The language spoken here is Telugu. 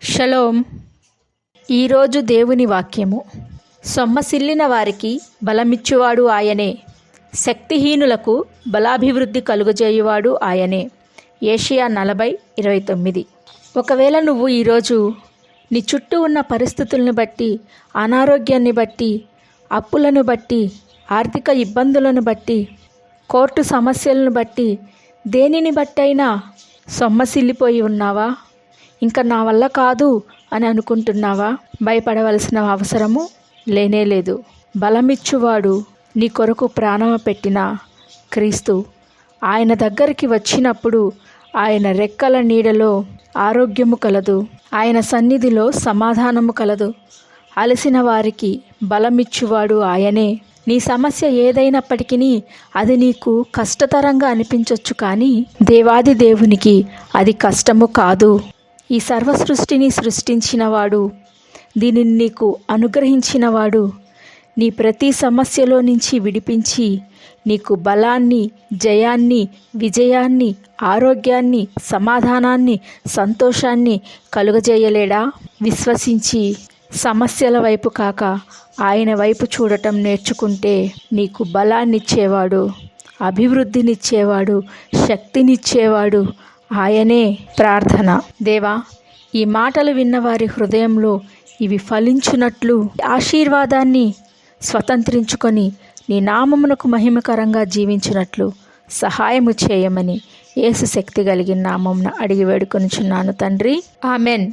షలోం. ఈరోజు దేవుని వాక్యము. సొమ్మసిల్లిన వారికి బలమిచ్చువాడు ఆయనే, శక్తిహీనులకు బలాభివృద్ధి కలుగజేయువాడు ఆయనే. ఏషియా 40:29. ఒకవేళ నువ్వు ఈరోజు నీ చుట్టూ ఉన్న పరిస్థితులను బట్టి, అనారోగ్యాన్ని బట్టి, అప్పులను బట్టి, ఆర్థిక ఇబ్బందులను బట్టి, కోర్టు సమస్యలను బట్టి, దేనిని బట్టైనా సొమ్మసిల్లిపోయి ఉన్నావా? ఇంకా నా వల్ల కాదు అని అనుకుంటున్నావా? భయపడవలసిన అవసరము లేనేలేదు. బలమిచ్చువాడు నీ కొరకు ప్రాణము పెట్టిన క్రీస్తు. ఆయన దగ్గరికి వచ్చినప్పుడు ఆయన రెక్కల నీడలో ఆరోగ్యము కలదు, ఆయన సన్నిధిలో సమాధానము కలదు. అలసిన వారికి బలమిచ్చువాడు ఆయనే. నీ సమస్య ఏదైనప్పటికీ అది నీకు కష్టతరంగా అనిపించవచ్చు, కానీ దేవాది దేవునికి అది కష్టము కాదు. ఈ సర్వ సృష్టిని సృష్టించినవాడు, దీనిని నీకు అనుగ్రహించినవాడు, నీ ప్రతి సమస్యలో నుంచి విడిపించి నీకు బలాన్ని, జయాన్ని, విజయాన్ని, ఆరోగ్యాన్ని, సమాధానాన్ని, సంతోషాన్ని కలుగజేయలేడా? విశ్వసించి సమస్యల వైపు కాక ఆయన వైపు చూడటం నేర్చుకుంటే నీకు బలాన్నిచ్చేవాడు, అభివృద్ధినిచ్చేవాడు, శక్తినిచ్చేవాడు ఆయనే. ప్రార్థన. దేవా, ఈ మాటలు విన్నవారి హృదయంలో ఇవి ఫలించునట్లు, ఆశీర్వాదాన్ని స్వతంత్రించుకొని నీ నామమునకు మహిమకరంగా జీవించినట్లు సహాయము చేయమని యేసు శక్తి కలిగిన నామమున అడిగి వేడుకొనుచున్నాను తండ్రి. ఆమెన్.